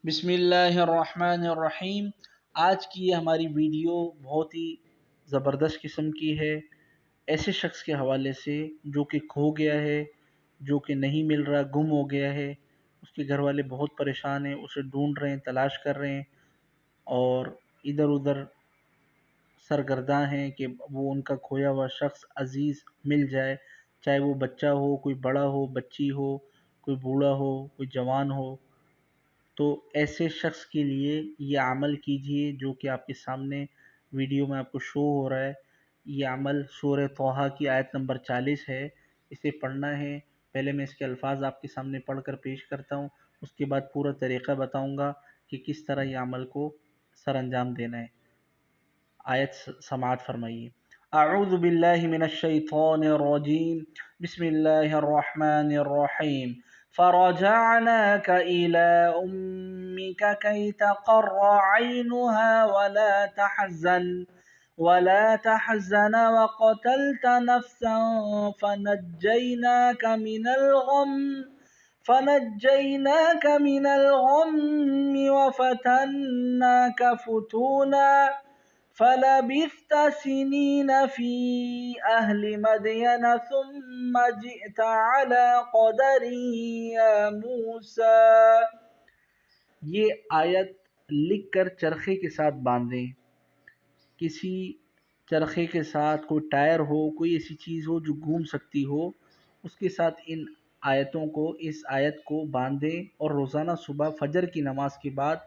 بسم اللہ الرحمن الرحیم۔ آج کی یہ ہماری ویڈیو بہت ہی زبردست قسم کی ہے، ایسے شخص کے حوالے سے جو کہ کھو گیا ہے، جو کہ نہیں مل رہا، گم ہو گیا ہے۔ اس کے گھر والے بہت پریشان ہیں، اسے ڈھونڈ رہے ہیں، تلاش کر رہے ہیں اور ادھر ادھر سرگرداں ہیں کہ وہ ان کا کھویا ہوا شخص عزیز مل جائے، چاہے وہ بچہ ہو، کوئی بڑا ہو، بچی ہو، کوئی بوڑھا ہو، کوئی جوان ہو۔ تو ایسے شخص کے لیے یہ عمل کیجئے جو کہ آپ کے سامنے ویڈیو میں آپ کو شو ہو رہا ہے۔ یہ عمل سورہ طٰہٰ کی آیت نمبر 40 ہے، اسے پڑھنا ہے۔ پہلے میں اس کے الفاظ آپ کے سامنے پڑھ کر پیش کرتا ہوں، اس کے بعد پورا طریقہ بتاؤں گا کہ کس طرح یہ عمل کو سر انجام دینا ہے۔ آیت سماعت فرمائیے۔ اعوذ باللہ من الشیطان الرجیم، بسم اللہ الرحمن الرحیم۔ فرجعناك إلى أمك كي تقر عينها ولا تحزن وقتلت نفسا فنجيناك من الغم وفتناك فتونا فلبثت سنين في أهل مدين ثم جئت على قدر يا موسى۔ یہ آیت لکھ کر چرخے کے ساتھ باندھیں، کسی چرخے کے ساتھ، کوئی ٹائر ہو، کوئی ایسی چیز ہو جو گھوم سکتی ہو، اس کے ساتھ اس آیت کو باندھیں اور روزانہ صبح فجر کی نماز کے بعد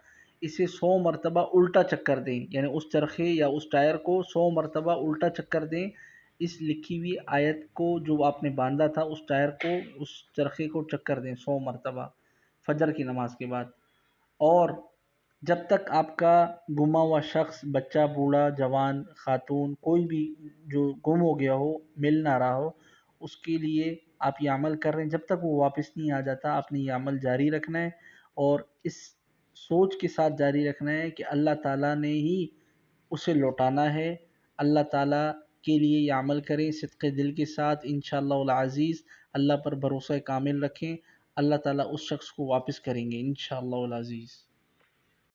اسے 100 مرتبہ الٹا چکر دیں، یعنی اس چرخے یا اس ٹائر کو 100 مرتبہ الٹا چکر دیں۔ اس لکھی ہوئی آیت کو جو آپ نے باندھا تھا، اس ٹائر کو، اس چرخے کو چکر دیں 100 مرتبہ فجر کی نماز کے بعد، اور جب تک آپ کا گما ہوا شخص، بچہ، بوڑھا، جوان، خاتون، کوئی بھی جو گم ہو گیا ہو، مل نہ رہا ہو، اس کے لیے آپ یہ عمل کر رہے ہیں، جب تک وہ واپس نہیں آ جاتا آپ نے یہ عمل جاری رکھنا ہے، اور اس سوچ کے ساتھ جاری رکھنا ہے کہ اللہ تعالیٰ نے ہی اسے لوٹانا ہے۔ اللہ تعالیٰ کے لیے یہ عمل کریں صدق دل کے ساتھ، انشاءاللہ العزیز۔ اللہ پر بھروسہ کامل رکھیں، اللہ تعالیٰ اس شخص کو واپس کریں گے انشاءاللہ العزیز۔